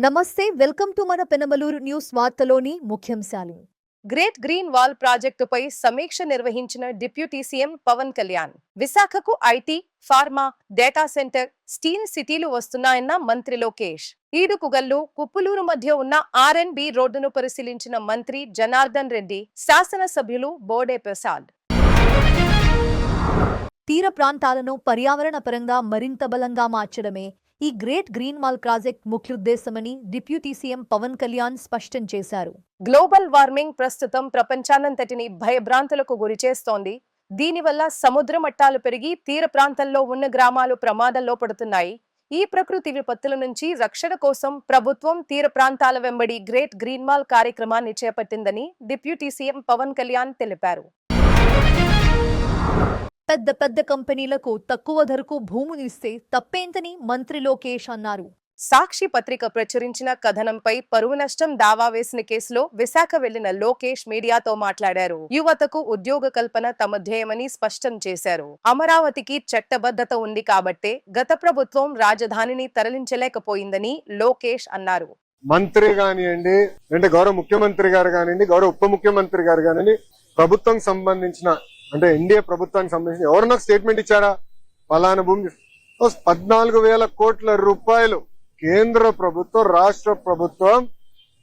నమస్తే welcome to మన Penamaluru news వార్తలోని ముఖ్యాంశాలు. గ్రేట్ గ్రీన్ వాల్ ప్రాజెక్టుపై సమీక్ష నిర్వహించిన డిప్యూటీ సీఎం పవన్ కళ్యాణ్. విశాఖకు IT, pharma, data centre, steel సిటీలు వస్తున్నాయన్న మంత్రి లోకేష్. ఈడుకుగల్లు, కుప్పులూరు మధ్య ఉన్న R&B రోడ్డును పరిశీలించిన మంత్రి జనార్దన్ రెడ్డి, శాసనసభ్యులు బోడే ప్రసాద్. తీర ప్రాంతాలను పర్యావరణ పరంగా మరింత బలంగా మార్చడమే ఈ గ్రేట్ గ్రీన్ వాల్ ప్రాజెక్ట్ ముఖ్యోద్దేశమని డిప్యూటీ సీఎం పవన్ కళ్యాణ్ స్పష్టం చేశారు. గ్లోబల్ వార్మింగ్ ప్రస్తుతం ప్రపంచానంతటిని భయభ్రాంతులకు గురిచేస్తోంది. దీనివల్ల సముద్ర మట్టాలు పెరిగి తీర ప్రాంతంలో ఉన్న గ్రామాలు ప్రమాదంలో పడుతున్నాయి. ఈ ప్రకృతి విపత్తుల నుంచి రక్షణ కోసం ప్రభుత్వం తీర ప్రాంతాల వెంబడి గ్రేట్ గ్రీన్ వాల్ కార్యక్రమాన్ని చేపట్టిందని డిప్యూటీ సీఎం పవన్ కళ్యాణ్ తెలిపారు. పెద్ద కంపెనీలకు తక్కువ ధరకు భూములిస్తే తప్పేంతని మంత్రి లోకేష్ అన్నారు. సాక్షి పత్రిక ప్రచురించిన కథనంపై పరువు నష్టం దావా వేసిన కేసులో విశాఖ వెళ్లిన లోకేష్ మీడియాతో మాట్లాడారు. యువతకు ఉద్యోగ కల్పన తమ ధ్యేయమని స్పష్టం చేశారు. అమరావతికి చట్టబద్ధత ఉంది కాబట్టే గత ప్రభుత్వం రాజధానిని తరలించలేకపోయిందని లోకేష్ అన్నారు. మంత్రి కానివ్వండి, అంటే గౌరవ ముఖ్యమంత్రి గారు కానివ్వండి, గౌరవ ఉప ముఖ్యమంత్రి గారు కానివ్వండి, ప్రభుత్వం సంబంధించిన అంటే ఎన్డీఏ ప్రభుత్వానికి సంబంధించిన ఎవరన్నా స్టేట్మెంట్ ఇచ్చారా? పలానా భూమి 14,000 కోట్ల రూపాయలు కేంద్ర ప్రభుత్వం, రాష్ట్ర ప్రభుత్వం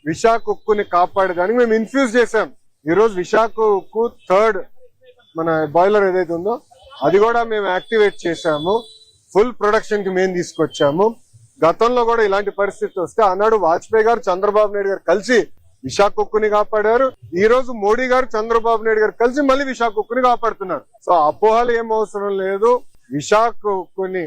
విశాఖ ఉక్కుని కాపాడేదానికి మేము ఇన్ఫ్యూజ్ చేశాం. ఈరోజు విశాఖ ఉక్కు థర్డ్ మన బాయిలర్ ఏదైతే ఉందో అది కూడా మేము యాక్టివేట్ చేశాము. ఫుల్ ప్రొడక్షన్ కి మేము తీసుకొచ్చాము. గతంలో కూడా ఇలాంటి పరిస్థితి వస్తే ఆనాడు వాజ్పేయి గారు, చంద్రబాబు నాయుడు గారు కలిసి విశాఖ ఉక్కుని కాపాడారు. ఈ రోజు మోడీ గారు, చంద్రబాబు నాయుడు గారు కలిసి మళ్ళీ విశాఖ ఉక్కుని కాపాడుతున్నారు. సో అపోహలు ఏం అవసరం లేదు. విశాఖ ఉక్కుని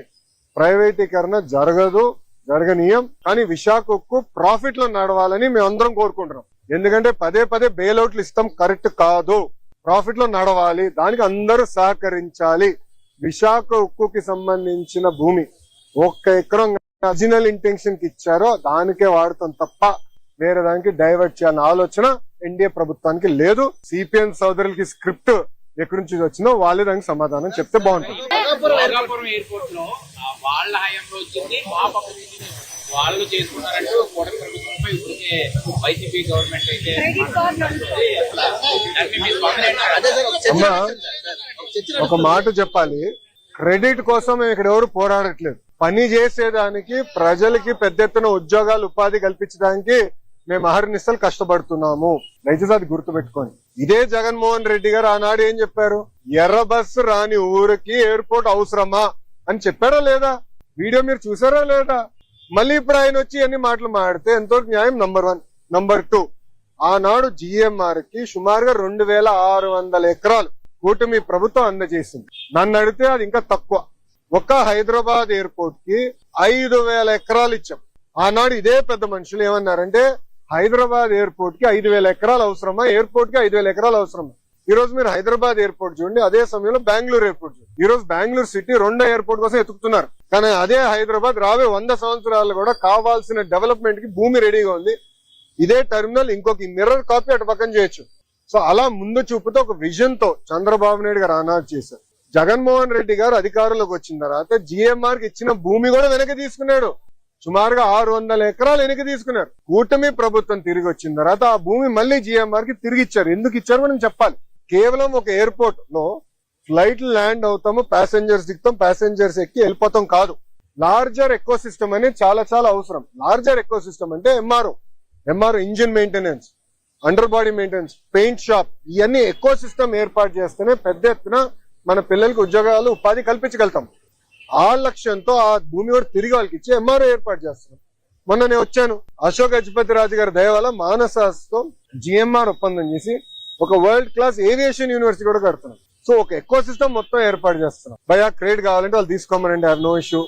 ప్రైవేటీకరణ జరగనీయం. కానీ విశాఖ ఉక్కు ప్రాఫిట్ లో నడవాలని మేము అందరం కోరుకుంటున్నాం. ఎందుకంటే పదే బెయిల్అవుట్లు ఇస్తాం కరెక్ట్ కాదు. ప్రాఫిట్ లో నడవాలి. దానికి అందరూ సహకరించాలి. విశాఖ ఉక్కుకి సంబంధించిన భూమి 1 ఎకరం ఒరిజినల్ ఇంటెన్షన్ కి ఇచ్చారో దానికే వాడుతాం తప్ప వేరే దానికి డైవర్ట్ చేయాలన్న ఆలోచన ఎన్డీఏ ప్రభుత్వానికి లేదు. సిపిఎం సోదరులకి స్క్రిప్ట్ ఎక్కడి నుంచి వచ్చిందో వాళ్ళే దానికి సమాధానం చెప్తే బాగుంటుంది. ఒక మాట చెప్పాలి, క్రెడిట్ కోసం మేము ఇక్కడ ఎవరు పోరాడట్లేదు. పని చేసేదానికి, ప్రజలకి పెద్ద ఎత్తున ఉద్యోగాలు, ఉపాధి కల్పించడానికి మేము అహర్నిశలు కష్టపడుతున్నాము. దయచేసి అది గుర్తుపెట్టుకోండి. ఇదే జగన్మోహన్ రెడ్డి గారు ఆనాడు ఏం చెప్పారు? ఎర్ర బస్సు రాని ఊరికి ఎయిర్పోర్ట్ అవసరమా అని చెప్పారా లేదా? వీడియో మీరు చూసారా లేదా? మళ్ళీ ఇప్పుడు ఆయన వచ్చి అన్ని మాటలు మాడితే ఎంతవరకు న్యాయం? నంబర్ 1. నంబర్ 2, ఆనాడు GMR కి సుమారుగా 2,600 ఎకరాలు కూటమి ప్రభుత్వం అందజేసింది. నన్ను అడిగితే అది ఇంకా తక్కువ. ఒక్క హైదరాబాద్ ఎయిర్పోర్ట్ కి 5,000 ఎకరాలు ఇచ్చాం. ఆనాడు ఇదే పెద్ద మనుషులు ఏమన్నారంటే హైదరాబాద్ ఎయిర్పోర్ట్ కి 5,000 ఎకరాలు అవసరమా, ఎయిర్పోర్ట్ కి 5,000 ఎకరాలు అవసరమా? ఈ రోజు మీరు హైదరాబాద్ ఎయిర్పోర్ట్ చూడండి, అదే సమయంలో బెంగళూరు ఎయిర్పోర్ట్ చూడండి. ఈ రోజు బెంగళూరు సిటీ 2వ ఎయిర్పోర్ట్ కోసం ఎత్తుకుతున్నారు. కానీ అదే హైదరాబాద్ రాబోయే 100 సంవత్సరాలు కూడా కావాల్సిన డెవలప్మెంట్ కి భూమి రెడీగా ఉంది. ఇదే టెర్మినల్ ఇంకొక మిర్రర్ కాపీ అటు పక్కన చేయొచ్చు. సో అలా ముందు చూపుతో ఒక విజన్ తో చంద్రబాబు నాయుడు గారు ఆనాడు చేశారు. జగన్మోహన్ రెడ్డి గారు అధికారంలోకి వచ్చిన తర్వాత GMR కి ఇచ్చిన భూమి కూడా వెనక్కి తీసుకున్నాడు. సుమారుగా 600 ఎకరాలు వెనక్కి తీసుకున్నారు. కూటమి ప్రభుత్వం తిరిగి వచ్చిన తర్వాత ఆ భూమి మళ్ళీ GMR కి తిరిగి ఇచ్చారు. ఎందుకు ఇచ్చారు మనం చెప్పాలి. కేవలం ఒక ఎయిర్పోర్ట్ లో ఫ్లైట్ ల్యాండ్ అవుతాము, ప్యాసింజర్స్ దిగుతాం, ప్యాసింజర్స్ ఎక్కి వెళ్ళిపోతాం కాదు. లార్జర్ ఎకో సిస్టమ్ అనేది చాలా అవసరం. లార్జర్ ఎకో సిస్టమ్ అంటే MRO engine maintenance, under body maintenance, paint shop, ఇవన్నీ ఎకో సిస్టమ్ ఏర్పాటు చేస్తేనే పెద్ద ఎత్తున మన పిల్లలకి ఉద్యోగాలు, ఉపాధి కల్పించగలుగుతాం. ఆ లక్ష్యంతో ఆ భూమి కూడా తిరిగి వాళ్ళకి ఇచ్చి MRO ఏర్పాటు చేస్తున్నాం. మొన్న నేను వచ్చాను, అశోక్ గజపతి రాజు గారి దయ వల్ల మానసాస్తో GMR ఒప్పందం చేసి ఒక వరల్డ్ క్లాస్ ఏవియేషన్ యూనివర్సిటీ కూడా కడుతున్నాం. సో ఒక ఎకో సిస్టమ్ మొత్తం ఏర్పాటు చేస్తున్నాం. భయా క్రెడిట్ కావాలంటే వాళ్ళు తీసుకోమనండి, నో ఇష్యూ.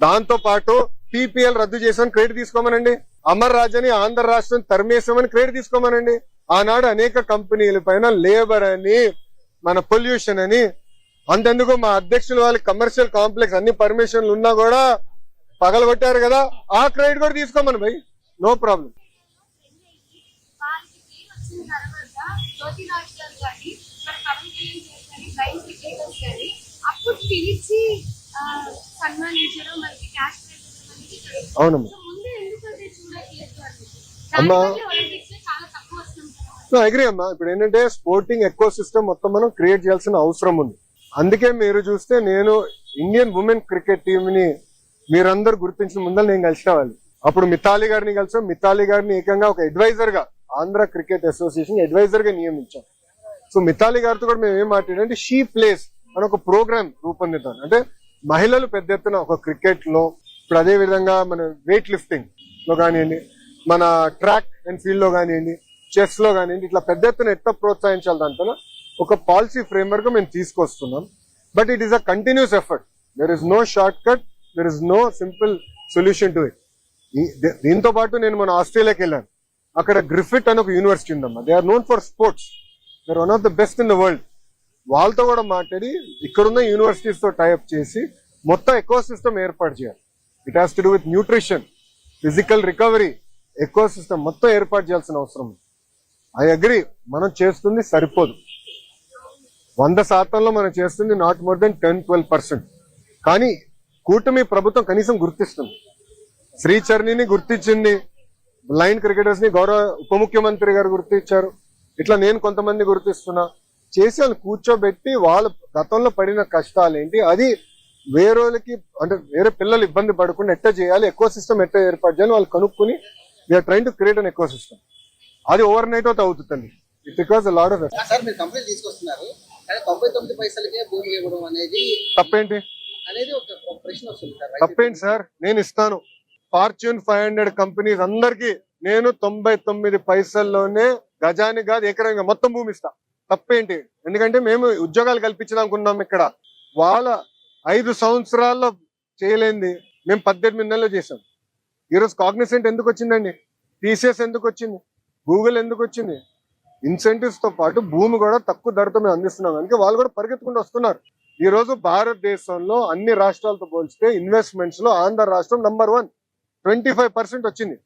దాంతో పాటు PPL రద్దు చేసామని క్రెడిట్ తీసుకోమనండి. అమర్ రాజని ఆంధ్ర రాష్ట్రం తరిమేసామని క్రెడిట్ తీసుకోమనండి. ఆనాడు అనేక కంపెనీల పైన లేబర్ అని, మన పొల్యూషన్ అని, అంతెందుకు మా అధ్యక్షులు వాళ్ళకి కమర్షియల్ కాంప్లెక్స్ అన్ని పర్మిషన్లు ఉన్నా కూడా పగలగొట్టారు కదా, ఆ క్రెడిట్ కూడా తీసుకోమని భయ్, నో ప్రాబ్లం. అవునమ్మా. అమ్మా అగ్రీ అమ్మా. ఇప్పుడు ఏంటంటే స్పోర్టింగ్ ఎకో సిస్టమ్ మొత్తం మనం క్రియేట్ చేయాల్సిన అవసరం ఉంది. అందుకే మీరు చూస్తే నేను ఇండియన్ ఉమెన్ క్రికెట్ టీమ్ ని మీరందరూ గుర్తించిన ముందర నేను కలిసిన వాళ్ళు. అప్పుడు మిథాలీ గారిని కలిసాం. మిథాలీ గారిని ఏకంగా ఒక అడ్వైజర్ గా ఆంధ్ర క్రికెట్ అసోసియేషన్ అడ్వైజర్ గా నియమించాం. సో మిథాలీ గారితో కూడా మేము ఏం మాట్లాడాలంటే షీ ప్లేస్ అని ఒక ప్రోగ్రామ్ రూపొందిద్దాం. అంటే మహిళలు పెద్ద ఎత్తున ఒక క్రికెట్ లో, ఇప్పుడు అదే విధంగా మన వెయిట్ లిఫ్టింగ్ లో కానివ్వండి, మన ట్రాక్ అండ్ ఫీల్డ్ లో కానివ్వండి, చెస్ లో కానివ్వండి, ఇట్లా పెద్ద ఎత్తున ఎట్లా ప్రోత్సహించాలి దాంట్లో ఒక పాలసీ ఫ్రేమ్వర్క్ మేము తీసుకొస్తున్నాం. But it is a continuous effort. There is no shortcut, there is no simple solution to it. దీంతో పాటు నేను మన ఆస్ట్రేలియాకి వెళ్ళాను. అక్కడ గ్రిఫిట్ అని ఒక యూనివర్సిటీ ఉందమ్మా. They are known for sports. They are one of the best in the world. వాళ్ళతో కూడా మాట్లాడి ఇక్కడున్న యూనివర్సిటీస్ తో టైఅప్ చేసి మొత్తం ఎకో సిస్టమ్ ఏర్పాటు చేయాలి. It has to do with nutrition, physical recovery, eco system మొత్తం ఏర్పాటు చేయాల్సిన అవసరం ఉంది. ఐ అగ్రీ, మనం చేస్తుంది సరిపోదు. 100% మనం చేస్తుంది నాట్ మోర్ దెన్ 10-12%. కానీ కూటమి ప్రభుత్వం కనీసం గుర్తిస్తుంది. శ్రీచరణిని గుర్తించింది, బ్లైండ్ క్రికెటర్స్ ని గౌరవ ఉప ముఖ్యమంత్రి గారు గుర్తించారు. ఇట్లా నేను కొంతమంది గుర్తిస్తున్నా. చేసి వాళ్ళు కూర్చోబెట్టి వాళ్ళ గతంలో పడిన కష్టాలు ఏంటి, అది వేరేకి అంటే వేరే పిల్లలు ఇబ్బంది పడకుండా ఎట్లా చేయాలి, ఎకో సిస్టమ్ ఎట్లా ఏర్పాటు చేయాలి వాళ్ళు కనుక్కుని we're trying to create an ecosystem. అది ఓవర్ నైట్ అవుతా అవుతుంది. It requires a lot of effort. Sir మీరు కంప్లైంట్ తీసుకొస్తున్నారు, కానీ 99 పైసలకే భూమి ఇవ్వడం అనేది తప్పేంటి ఒక ప్రశ్న వస్తుంది సార్. తప్పేంటి సార్? నేను ఇస్తాను. ఫార్చ్యూన్ 500 కంపెనీస్ అందరికి నేను 99 పైసల్లోనే గజాని కాదు ఎకరంగా మొత్తం భూమి ఇస్తా. తప్పేంటి? ఎందుకంటే మేము ఉద్యోగాలు కల్పించడానుకున్నాం. ఇక్కడ వాళ్ళ 5 సంవత్సరాల్లో చేయలేంది మేము 18 నెలలు చేసాం. ఈరోజు కాగ్నిసెంట్ ఎందుకు వచ్చిందండి? టీసీఎస్ ఎందుకు వచ్చింది? గూగుల్ ఎందుకు వచ్చింది? ఇన్సెంటివ్స్ తో పాటు భూమి కూడా తక్కువ ధరతో మేము అందిస్తున్నాం. అందుకే వాళ్ళు కూడా పరిగెత్తుకుంటూ వస్తున్నారు. ఈ రోజు భారతదేశంలో అన్ని రాష్ట్రాలతో పోల్చితే ఇన్వెస్ట్మెంట్స్ లో ఆంధ్ర రాష్ట్రం నంబర్ 1, 25% వచ్చింది.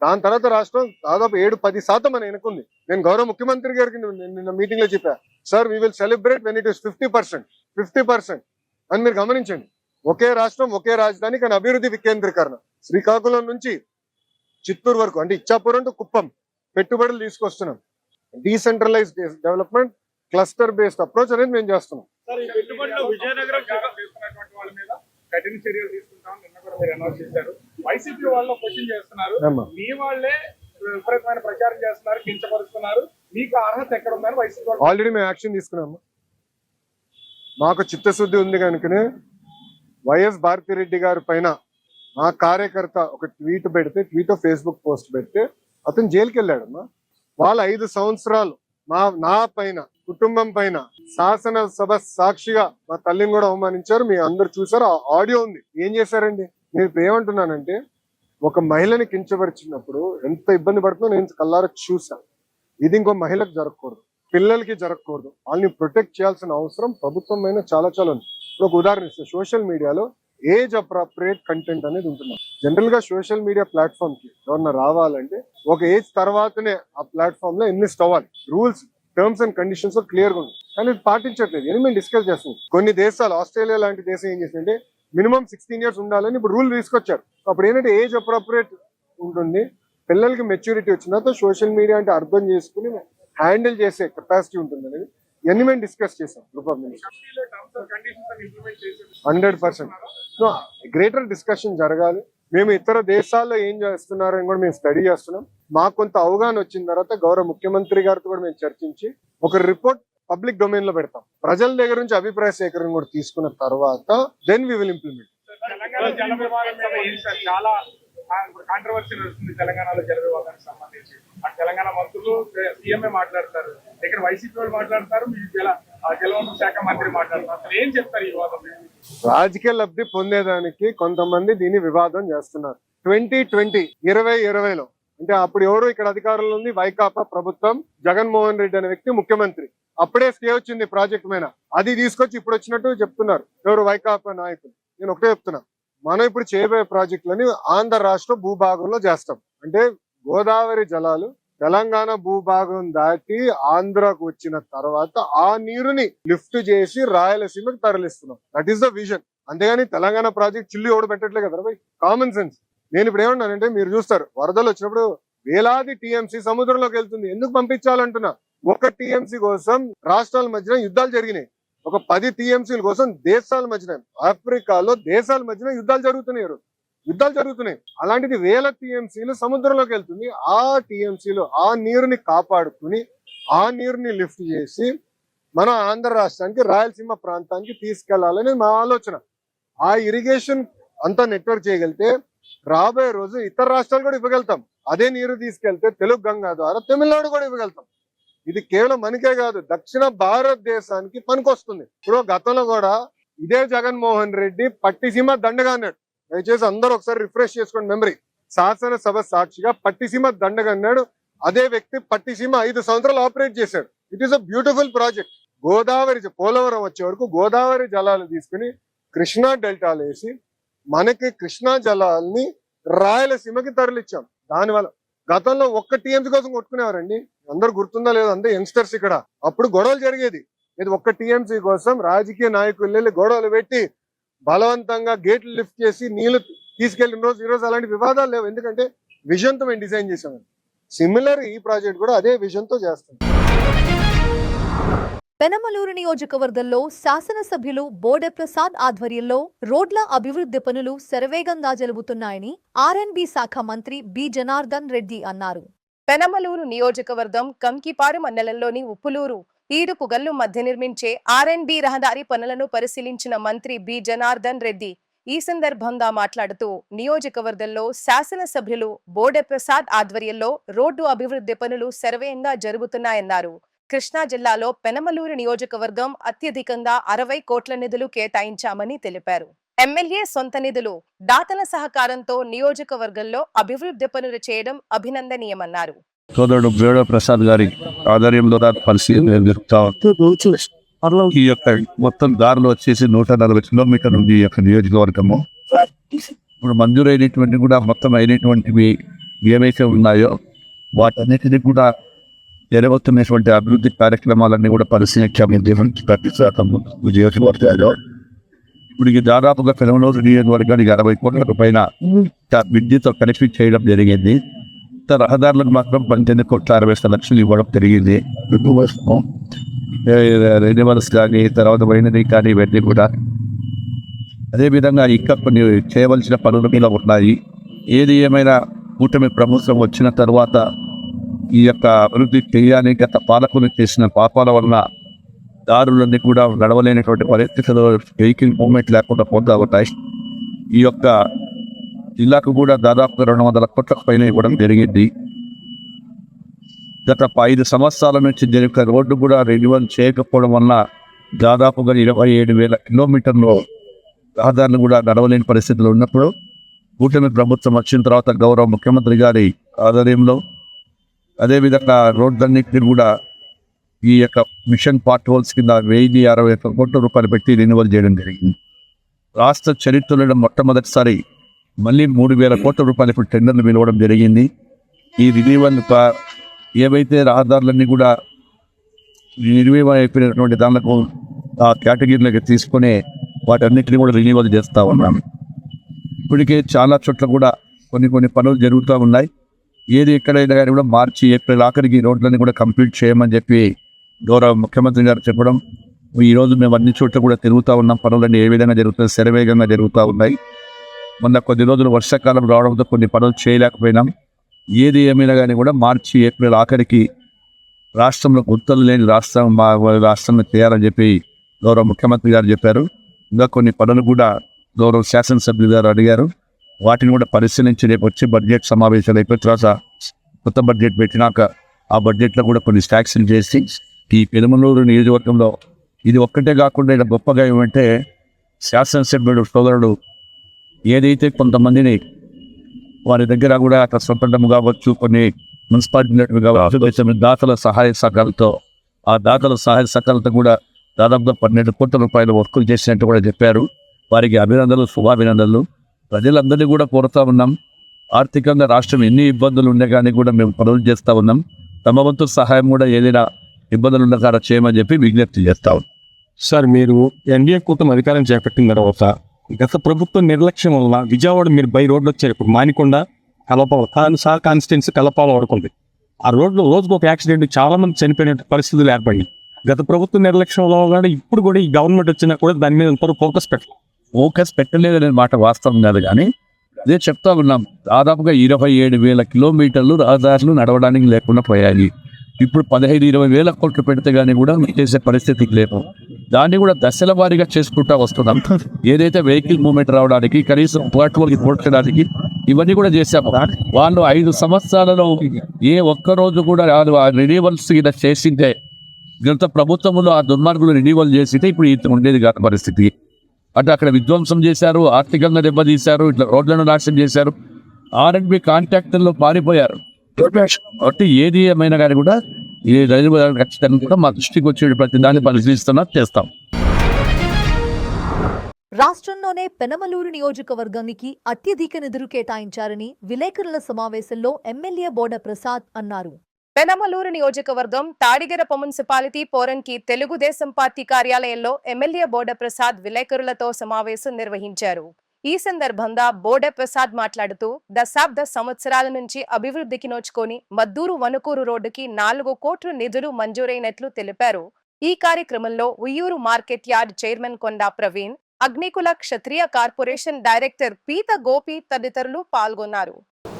దాని తర్వాత రాష్ట్రం దాదాపు 7-10% అని ఎన్నుకుంది. నేను గౌరవ ముఖ్యమంత్రి గారికి నిన్న మీటింగ్ లో చెప్పా, sir we will celebrate when it is 50% అని మీరు గమనించండి. ఒకే రాష్ట్రం ఒకే రాజధాని, కానీ అభివృద్ధి వికేంద్రీకరణ. శ్రీకాకుళం నుంచి చిత్తూరు వరకు, అంటే ఇచ్చాపురం టు కుప్పం పెట్టుబడులు తీసుకొస్తున్నాం. Decentralised development, cluster based approach అనేది మేము చేస్తున్నాం. విజయనగరం చేస్తున్నటువంటి వాళ్ళ మీద కఠిన చర్యలు తీసుకుంటాం నిన్న కూడా మీరు అనౌన్స్ చేశారు. వైసీపీ వాళ్ళు క్వశ్చన్ చేస్తున్నారు, మీ వాళ్ళే విపరీతమైన ప్రచారం చేస్తున్నారు, కించపరుస్తున్నారు, మీకు అర్హత ఎక్కడ ఉందని వైసీపీ వాళ్ళు. ఆల్రెడీ మేము యాక్షన్ తీసుకున్నాము. మాకు చిత్తశుద్ధి ఉంది కనుకనే వైఎస్ భారతిరెడ్డి గారి పైన మా కార్యకర్త ఒక ట్వీట్ పెడితే, ట్వీట్ ఫేస్బుక్ పోస్ట్ పెడితే అతను జైలుకి వెళ్ళాడమ్మా. వాళ్ళ 5 సంవత్సరాలు నా పైన, కుటుంబం పైన శాసనసభ సాక్షిగా మా తల్లిని కూడా అవమానించారు. మీ అందరు చూసారు, ఆ ఆడియో ఉంది. ఏం చేశారండి? నేను ఇప్పుడు ఏమంటున్నానంటే, ఒక మహిళని కించపరిచినప్పుడు ఎంత ఇబ్బంది పడుతుందో నేను కల్లారా చూసాను. ఇది ఇంకో మహిళకు జరగకూడదు, పిల్లలకి జరగకూడదు. వాళ్ళని ప్రొటెక్ట్ చేయాల్సిన అవసరం ప్రభుత్వం పైన చాలా ఉంది. ఇప్పుడు ఒక ఉదాహరణ ఇస్తే, సోషల్ మీడియాలో ఏజ్ అప్రాప్రియేట్ కంటెంట్ అనేది ఉంటుంది. జనరల్ గా సోషల్ మీడియా ప్లాట్ఫామ్ కి ఎవరన్నా రావాలంటే ఒక ఏజ్ తర్వాతనే ఆ ప్లాట్ఫామ్ లో ఇన్వెస్ట్ అవ్వాలి. Rules, terms and conditions clear గా ఉంది. కానీ ఇది పాటించట్లేదు. ఇది మేము డిస్కస్ చేస్తున్నాం. కొన్ని దేశాలు, ఆస్ట్రేలియా లాంటి దేశం ఏం చేసిందంటే మినిమం 16 years ఉండాలని ఇప్పుడు రూల్ తీసుకొచ్చారు. అప్పుడు ఏంటంటే ఏజ్ అప్రాప్రియేట్ ఉంటుంది. పిల్లలకి మెచ్యూరిటీ వచ్చిన తర్వాత సోషల్ మీడియా అంటే అర్థం చేసుకుని హ్యాండిల్ చేసే కెపాసిటీ ఉంటుంది అనేది ఇవన్నీ మేము డిస్కస్ చేసాం. Group of ministers 100%. So greater discussion జరగాలి. మేము ఇతర దేశాల్లో ఏం చేస్తున్నారని కూడా మేము స్టడీ చేస్తున్నాం. మాకు కొంత అవగాహన వచ్చిన తర్వాత గౌరవ ముఖ్యమంత్రి గారితో కూడా మేము చర్చించి ఒక రిపోర్ట్ పబ్లిక్ డొమైన్ లో పెడతాం. ప్రజల దగ్గర నుంచి అభిప్రాయ సేకరణ కూడా తీసుకున్న తర్వాత then we will implement. Telangana జల వివాదం మీద ఏం సార్ చాలా కాంట్రవర్సీ నడుస్తుంది. తెలంగాణలో జల వివాదానికి సంబంధించి అటు తెలంగాణ మంత్రులు సీఎంఏ మాట్లాడతారు, ఇక్కడ వైసీపీ వాళ్ళు మాట్లాడతారు, మీ జలవనరుల శాఖ మంత్రి మాట్లాడతారు. అసలు ఏం చెప్తారు ఈ వివాదం? రాజకీయ లబ్ధి పొందేదానికి కొంతమంది దీన్ని వివాదం చేస్తున్నారు. 2020లో అంటే అప్పుడు ఎవరు ఇక్కడ అధికారంలో ఉంది? వైకాపా ప్రభుత్వం, జగన్మోహన్ రెడ్డి అనే వ్యక్తి ముఖ్యమంత్రి. అప్పుడే స్టే వచ్చింది ప్రాజెక్ట్ మీద. అది తీసుకొచ్చి ఇప్పుడు వచ్చినట్టు చెప్తున్నారు ఎవరు? వైకాపా నాయకులు. నేను ఒకటే చెప్తున్నా, మనం ఇప్పుడు చేయబోయే ప్రాజెక్టులని ఆంధ్ర రాష్ట్ర భూభాగంలో చేస్తాం. అంటే గోదావరి జలాలు తెలంగాణ భూభాగం దాటి ఆంధ్రాకు వచ్చిన తర్వాత ఆ నీరుని లిఫ్ట్ చేసి రాయలసీమకి తరలిస్తున్నాం. That is the vision. అంతేగాని తెలంగాణ ప్రాజెక్ట్ చిల్లు ఎవడు పెట్టట్లే కదా భయ్. Common sense. నేను ఇప్పుడు ఏమన్నానంటే, మీరు చూస్తారు వరదలు వచ్చినప్పుడు వేలాది టీఎంసీ సముద్రంలోకి వెళ్తుంది. ఎందుకు పంపించాలంటున్నా? ఒక టీఎంసీ కోసం రాష్ట్రాల మధ్యన యుద్ధాలు జరిగినాయి. ఒక 10 టీఎంసీల కోసం దేశాల మధ్యన, ఆఫ్రికాలో దేశాల మధ్యన యుద్ధాలు జరుగుతున్నాయి. అలాంటిది వేల టీఎంసీలు సముద్రంలోకి వెళ్తుంది. ఆ టీఎంసీలు ఆ నీరుని కాపాడుకుని ఆ నీరుని లిఫ్ట్ చేసి మన ఆంధ్ర రాష్ట్రానికి, రాయలసీమ ప్రాంతానికి తీసుకెళ్లాలని మా ఆలోచన. ఆ ఇరిగేషన్ అంతా నెట్వర్క్ చేయగలిగితే రాబోయే రోజు ఇతర రాష్ట్రాలు కూడా ఇవ్వగలుగుతాం. అదే నీరు తీసుకెళ్తే తెలుగు గంగా ద్వారా తమిళనాడు కూడా ఇవ్వగలుగుతాం. ఇది కేవలం మనకే కాదు, దక్షిణ భారతదేశానికి పనికొస్తుంది. ఇప్పుడు గతంలో కూడా ఇదే జగన్మోహన్ రెడ్డి పట్టిసీమ దండగా అన్నాడు. దయచేసి అందరూ ఒకసారి రిఫ్రెష్ చేసుకోండి మెమరీ. శాసనసభ సాక్షిగా పట్టిసీమ దండగా అన్నాడు. అదే వ్యక్తి పట్టిసీమ 5 సంవత్సరాలు ఆపరేట్ చేశాడు. It is a beautiful project. Godavari, Polavaram వచ్చే వరకు గోదావరి జలాలు తీసుకుని కృష్ణా డెల్టాలు వేసి మనకి కృష్ణా జలాల్ని రాయలసీమకి తరలిచ్చాం. దానివల్ల గతంలో ఒక్క టీఎంసీ కోసం కొట్టుకునేవారండి. అందరు గుర్తుందా లేదా? అంతే యంగ్స్టర్స్ ఇక్కడ. అప్పుడు గొడవలు జరిగేది. ఇది ఒక్క టీఎంసీ కోసం రాజకీయ నాయకులు వెళ్ళి గొడవలు పెట్టి బలవంతంగా గేట్లు లిఫ్ట్ చేసి నీళ్లు తీసుకెళ్లిన రోజు ఈరోజు అలాంటి వివాదాలు లేవు. ఎందుకంటే విజన్ తో మేము డిజైన్ చేసాం. సిమిలర్ ఈ ప్రాజెక్ట్ కూడా అదే విజన్ తో చేస్తాం. పెనమలూరు నియోజకవర్గంలో శాసనసభ్యులు బోడె ప్రసాద్ ఆధ్వర్యంలో రోడ్ల అభివృద్ధి పనులు శరవేగంగా జరుగుతున్నాయని ఆర్ఎన్బి శాఖ మంత్రి బి జనార్దన్ రెడ్డి అన్నారు. పెనమలూరు నియోజకవర్గం కంకిపాడు మండలంలోని ఉప్పులూరు, ఈడుపుగల్లు మధ్య నిర్మించే ఆర్ఎన్బి రహదారి పనులను పరిశీలించిన మంత్రి బి జనార్దన్ రెడ్డి ఈ సందర్భంగా మాట్లాడుతూ నియోజకవర్గంలో శాసనసభ్యులు బోడె ప్రసాద్ ఆధ్వర్యంలో రోడ్డు అభివృద్ధి పనులు శరవేగంగా జరుగుతున్నాయన్నారు. కృష్ణా జిల్లాలో పెనమలూరు నియోజకవర్గం అత్యధికంగా 60 కోట్ల నిధులు కేటాయించామని తెలిపారు. ఎమ్మెల్యే సొంత నిధులు, దాతల సహకారంతో నియోజకవర్గంలో అభివృద్ధి పనులు చేయడం అభినందనీయమన్నారు. సోదరుడు బోడె ప్రసాద్ గారి ఆధ్వర్యంలో పరిశీలన ఈ యొక్క మొత్తం దారిలో వచ్చేసి 140 కిలోమీటర్లు ఉంది ఈ యొక్క నియోజకవర్గము. ఇప్పుడు మంజూరైనటువంటి కూడా మొత్తం అయినటువంటివి ఏవైతే ఉన్నాయో వాటన్నిటిని కూడా జరుగుతున్నటువంటి అభివృద్ధి కార్యక్రమాలన్నీ కూడా పరిశీలించాము. నియోజకవర్గాల్లో ఇప్పుడు దాదాపుగా పెనమలూరు నియోజకవర్గానికి 60 కోట్ల రూపాయల విద్యుత్ కనెక్షన్ చేయడం జరిగింది. రహదారులకు మాత్రం 18,60 లక్షలు ఇవ్వడం జరిగింది. రెన్యువల్స్ కానీ తర్వాత వైనరీ కానీ ఇవన్నీ కూడా. అదేవిధంగా ఇంకా కొన్ని చేయవలసిన పనులు కూడా ఉన్నాయి. ఏది ఏమైనా కూటమి ప్రభుత్వం వచ్చిన తర్వాత ఈ యొక్క అభివృద్ధి చేయాలి. గత పాలకులు చేసిన పాపాల వల్ల దారులన్నీ కూడా నడవలేనటువంటి పరిస్థితుల్లో వెహికల్ మూవ్మెంట్ లేకుండా పోతా ఉంటాయి. ఈ యొక్క జిల్లాకు కూడా దాదాపుగా 200 కోట్లకు పైన ఇవ్వడం జరిగింది. గత 5 సంవత్సరాల నుంచి జరిగిన రోడ్డు కూడా రెన్యువల్ చేయకపోవడం వల్ల దాదాపుగా 27,000 కిలోమీటర్లు రహదారులు కూడా నడవలేని పరిస్థితులు ఉన్నప్పుడు కూటమి ప్రభుత్వం వచ్చిన తర్వాత గౌరవ ముఖ్యమంత్రి గారి ఆధ్వర్యంలో అదేవిధంగా రోడ్లన్నింటినీ కూడా ఈ యొక్క మిషన్ పార్ట్ హోల్స్ కింద 1,060 కోట్ల రూపాయలు పెట్టి రెన్యువల్ చేయడం జరిగింది. రాష్ట్ర చరిత్రలో మొట్టమొదటిసారి మళ్ళీ 3,000 కోట్ల రూపాయలు ఇప్పుడు టెండర్లు పిలవడం జరిగింది. ఈ రెన్యువల్ ఏవైతే రహదారులన్నీ కూడా నిర్వీవం అయిపోయినటువంటి దానిలకు ఆ కేటగిరీలోకి తీసుకుని వాటన్నిటిని కూడా రెన్యువల్ చేస్తూ ఉన్నాం. ఇప్పటికే చాలా చోట్ల కూడా కొన్ని పనులు జరుగుతూ ఉన్నాయి. ఏది ఎక్కడైనా కానీ కూడా మార్చి ఏప్రిల్ ఆఖరికి రోడ్లన్నీ కూడా కంప్లీట్ చేయమని చెప్పి గౌరవ ముఖ్యమంత్రి గారు చెప్పడం, ఈరోజు మేము అన్ని చోట్ల కూడా తిరుగుతూ ఉన్నాం. పనులన్నీ ఏ విధంగా జరుగుతాయి, శరవేగంగా జరుగుతూ ఉన్నాయి. మొన్న కొద్ది రోజులు వర్షాకాలం రావడంతో కొన్ని పనులు చేయలేకపోయినాం. ఏది ఏమైనా కానీ కూడా మార్చి ఏప్రిల్ ఆఖరికి రాష్ట్రంలో గుర్తులు లేని రాష్ట్రంలో చేయాలని చెప్పి గౌరవ ముఖ్యమంత్రి గారు చెప్పారు. ఇంకా కొన్ని పనులు కూడా గౌరవ శాసనసభ్యులు గారు అడిగారు. వాటిని కూడా పరిశీలించి రేపు వచ్చే బడ్జెట్ సమావేశాలు అయిపోయిన తర్వాత కొత్త బడ్జెట్ పెట్టినాక ఆ బడ్జెట్లో కూడా కొన్ని ట్యాక్స్లు చేసి ఈ పెనమలూరు నియోజకవర్గంలో ఇది ఒక్కటే కాకుండా ఇలా గొప్పగా ఏమంటే శాసనసభ్యుడు సోదరుడు ఏదైతే కొంతమందిని వారి దగ్గర కూడా స్వతంత్రం కావచ్చు, కొన్ని మున్సిపాలిటీ కావచ్చు, దాతల సహాయ సహకారాలతో ఆ దాతల సహాయ సహకారాలతో కూడా దాదాపుగా 12 కోట్ల రూపాయలు వర్కులు చేసినట్టు కూడా చెప్పారు. వారికి అభినందనలు, శుభాభినందనలు. ప్రజలందరినీ కూడా కోరుతా ఉన్నాం. ఆర్థికంగా రాష్ట్రం ఎన్ని ఇబ్బందులు ఉండే కానీ కూడా మేము పనులు చేస్తూ ఉన్నాం. తమ వంతు సహాయం కూడా ఏదైనా ఇబ్బందులు ఉండగా చేయమని చెప్పి విజ్ఞప్తి చేస్తా ఉన్నాం. సార్, మీరు ఎన్డీఏ కూటమి అధికారం చేపట్టిన తర్వాత గత ప్రభుత్వం నిర్లక్ష్యం వల్ల విజయవాడ మీరు బై రోడ్లు వచ్చారు. ఇప్పుడు మానికొండ కాన్స్టిట్యున్సీ కలపాలు వాడుకుంది. ఆ రోడ్లో రోజుకు ఒక యాక్సిడెంట్, చాలా మంది చనిపోయిన పరిస్థితులు ఏర్పడింది. గత ప్రభుత్వ నిర్లక్ష్యంలో కానీ ఇప్పుడు కూడా ఈ గవర్నమెంట్ వచ్చినా కూడా దాని మీద ఇంతవరకు ఫోకస్ పెట్టలేదనే మాట వాస్తవం కాదు, కానీ అదే చెప్తా ఉన్నాం. దాదాపుగా 27,000 కిలోమీటర్లు రహదారులు నడవడానికి లేకుండా పోయాయి. ఇప్పుడు 15-20 వేల కోట్లు పెడితే కానీ కూడా చేసే పరిస్థితి లేవు. దాన్ని కూడా దశల వారీగా చేసుకుంటా వస్తున్నాం. ఏదైతే వెహికల్ మూవ్మెంట్ రావడానికి, కనీసం ప్లాట్ఫామ్కి పోర్చడానికి ఇవన్నీ కూడా చేశాము. వాళ్ళు 5 సంవత్సరాలలో ఏ ఒక్కరోజు కూడా ఆ రెన్యూవల్స్ ఇలా చేసింటే, గత ప్రభుత్వంలో ఆ దుర్మార్గులు రెన్యూవల్ చేసింటే ఇప్పుడు ఇంత ఉండేది కాదు పరిస్థితి. అంటే అక్కడ విధ్వంసం చేశారు, ఆర్థికంగా దెబ్బతీశారు, ఇట్లా రోడ్లను నాశనం చేశారు, R&B కాంట్రాక్టర్లు పారిపోయారు. కాబట్టి ఏది ఏమైనా కానీ కూడా ఈ రైల్వే ఖచ్చితంగా కూడా మా దృష్టికి వచ్చే ప్రతి దాన్ని పరిశీలిస్తున్నా చేస్తాం. రాష్ట్రంలోనే పెనమలూరు నియోజకవర్గానికి అత్యధిక నిధులు కేటాయించారని విలేకరుల సమావేశంలో ఎమ్మెల్యే బోడ ప్రసాద్ అన్నారు. పెనమలూరు నియోజకవర్గం తాడిగెరప మున్సిపాలిటీ పోరన్కి తెలుగుదేశం పార్టీ కార్యాలయంలో ఎమ్మెల్యే బోడ ప్రసాద్ విలేకరులతో సమావేశం నిర్వహించారు. ఈ సందర్భంగా బోడ ప్రసాద్ మాట్లాడుతూ దశాబ్ద సంవత్సరాల నుంచి అభివృద్ధికి నోచుకొని మద్దూరు వనుకూరు రోడ్డుకి 4 కోట్ల నిధులు మంజూరైనట్లు తెలిపారు. ఈ కార్యక్రమంలో ఉయ్యూరు మార్కెట్ యార్డ్ చైర్మన్ కొండా ప్రవీణ్, అగ్నికుల క్షత్రియ కార్పొరేషన్ డైరెక్టర్ పీత గోపి తదితరులు పాల్గొన్నారు.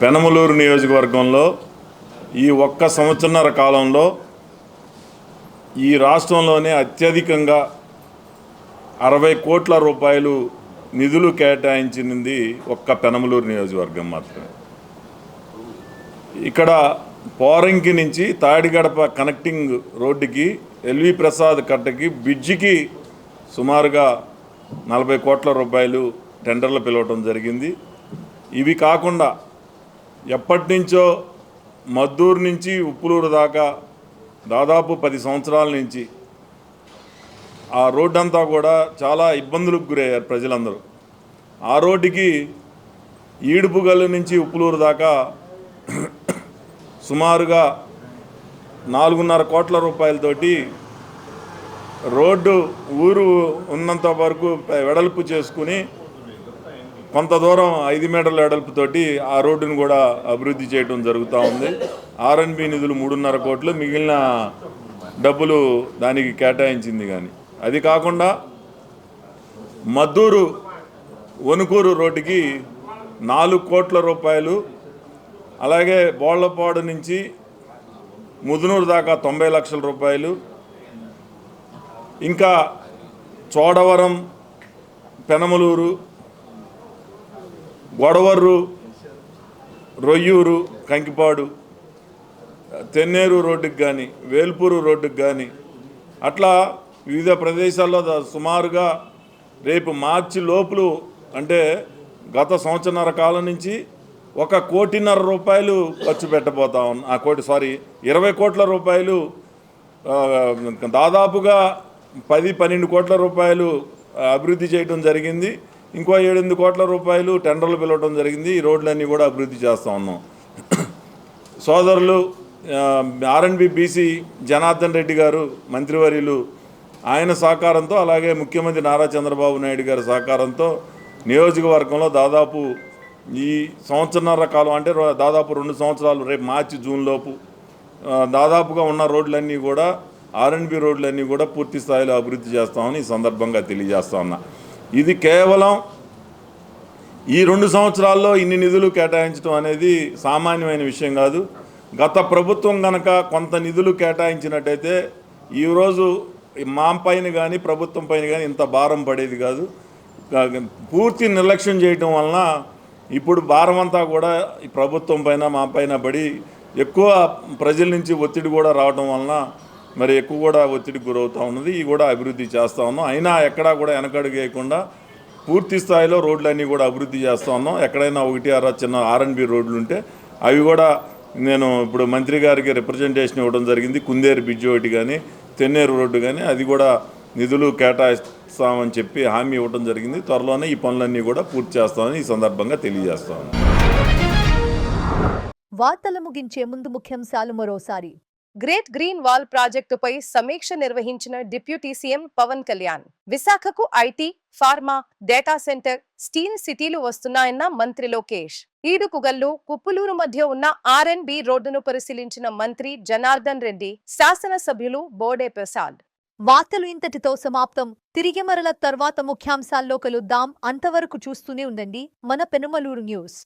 పెనమలూరు నియోజకవర్గంలో ఈ ఒక్క సంవత్సరన్నర కాలంలో ఈ రాష్ట్రంలోనే అత్యధికంగా 60 కోట్ల రూపాయలు నిధులు కేటాయించింది ఒక్క పెనమలూరు నియోజకవర్గం మాత్రమే. ఇక్కడ పోరంకి నుంచి తాడిగడప కనెక్టింగ్ రోడ్డుకి, ఎల్వి ప్రసాద్ కట్టకి, బ్రిడ్జికి సుమారుగా 40 కోట్ల రూపాయలు టెండర్లు పిలవటం జరిగింది. ఇవి కాకుండా ఎప్పటి నుంచో మద్దూరు నుంచి ఉప్పులూరు దాకా దాదాపు 10 సంవత్సరాల నుంచి ఆ రోడ్డు అంతా కూడా చాలా ఇబ్బందులకు గురయ్యారు ప్రజలందరూ. ఆ రోడ్డుకి ఈడుపుగల్లు నుంచి ఉప్పులూరు దాకా సుమారుగా 4.5 కోట్ల రూపాయలతోటి రోడ్డు ఊరు ఉన్నంత వరకు వెడల్పు చేసుకుని కొంత దూరం 5 మీటర్ల వెడల్పుతోటి ఆ రోడ్డును కూడా అభివృద్ధి చేయడం జరుగుతూ ఉంది. R&B నిధులు 3.5 కోట్లు, మిగిలిన డబ్బులు దానికి కేటాయించింది. కానీ అది కాకుండా మద్దూరు వనుకూరు రోడ్డుకి 4 కోట్ల రూపాయలు, అలాగే బోళ్లపాడు నుంచి ముదునూరు దాకా 90 లక్షల రూపాయలు, ఇంకా చోడవరం, పెనమలూరు, గొడవర్రు, రొయ్యూరు, కంకిపాడు, తెన్నేరు రోడ్డుకి కానీ, వేల్పూరు రోడ్డుకి కానీ, అట్లా వివిధ ప్రదేశాల్లో సుమారుగా రేపు మార్చి లోపులు, అంటే గత సంవత్సరన్నర కాలం నుంచి 1.5 కోట్ల రూపాయలు ఖర్చు పెట్టబోతా ఉన్నా. 20 కోట్ల రూపాయలు, దాదాపుగా 10-12 కోట్ల రూపాయలు అభివృద్ధి చేయడం జరిగింది. ఇంకో 7-8 కోట్ల రూపాయలు టెండర్లు పిలవడం జరిగింది. ఈ రోడ్లన్నీ కూడా అభివృద్ధి చేస్తూ ఉన్నాం. సోదరులు R&B బీసీ జనార్దన్ రెడ్డి గారు మంత్రివర్యులు, ఆయన సహకారంతో, అలాగే ముఖ్యమంత్రి నారా చంద్రబాబు నాయుడు గారి సహకారంతో నియోజకవర్గంలో దాదాపు ఈ సంవత్సరన్నర కాలం, అంటే దాదాపు 2 సంవత్సరాలు, రేపు మార్చి జూన్ లోపు దాదాపుగా ఉన్న రోడ్లన్నీ కూడా, R&B రోడ్లన్నీ కూడా పూర్తి స్థాయిలో అభివృద్ధి చేస్తామని ఈ సందర్భంగా తెలియజేస్తా ఉన్నా. ఇది కేవలం ఈ 2 సంవత్సరాల్లో ఇన్ని నిధులు కేటాయించడం అనేది సామాన్యమైన విషయం కాదు. గత ప్రభుత్వం కనుక కొంత నిధులు కేటాయించినట్టయితే ఈరోజు మా పైన కానీ ప్రభుత్వం పైన కానీ ఇంత భారం పడేది కాదు. పూర్తి నిర్లక్ష్యం చేయటం వలన ఇప్పుడు భారం అంతా కూడా ఈ ప్రభుత్వం పైన, మా పైన పడి ఎక్కువ ప్రజల నుంచి ఒత్తిడి కూడా రావడం వలన మరి ఎక్కువ కూడా ఒత్తిడికి గురవుతూ ఉన్నది. ఇవి కూడా అభివృద్ధి చేస్తూ ఉన్నాం. అయినా ఎక్కడా కూడా వెనకడుగు వేయకుండా పూర్తి స్థాయిలో రోడ్లన్నీ కూడా అభివృద్ధి చేస్తూ ఉన్నాం. ఎక్కడైనా 1-6 చిన్న R&B రోడ్లు ఉంటే అవి కూడా నేను ఇప్పుడు మంత్రి గారికి రిప్రజెంటేషన్ ఇవ్వడం జరిగింది. కుందేరు బ్రిడ్జ్ ఒకటి కానీ, తెన్నేరు రోడ్డు కానీ, అది కూడా నిధులు కేటాయిస్తామని చెప్పి హామీ ఇవ్వడం జరిగింది. త్వరలోనే ఈ పనులన్నీ కూడా పూర్తి చేస్తామని ఈ సందర్భంగా తెలియజేస్తాను. వార్తలు ముగించే ముందు ముఖ్యాంశాలు మరోసారి. గ్రేట్ గ్రీన్ వాల్ ప్రాజెక్టుపై సమీక్ష నిర్వహించిన డిప్యూటీ సీఎం పవన్ కళ్యాణ్. విశాఖకు IT, pharma, data centre, steel సిటీలు వస్తున్నాయన్న మంత్రి లోకేష్. ఈడుకుగల్లు, కుప్పులూరు మధ్య ఉన్న R&B రోడ్డును పరిశీలించిన మంత్రి జనార్దన్ రెడ్డి, శాసనసభ్యులు బోడే ప్రసాద్. వార్తలు ఇంతటితో సమాప్తం. తిరిగి మరల తర్వాత ముఖ్యాంశాల్లో కలుద్దాం. అంతవరకు చూస్తూనే ఉండండి మన పెనుమలూరు న్యూస్.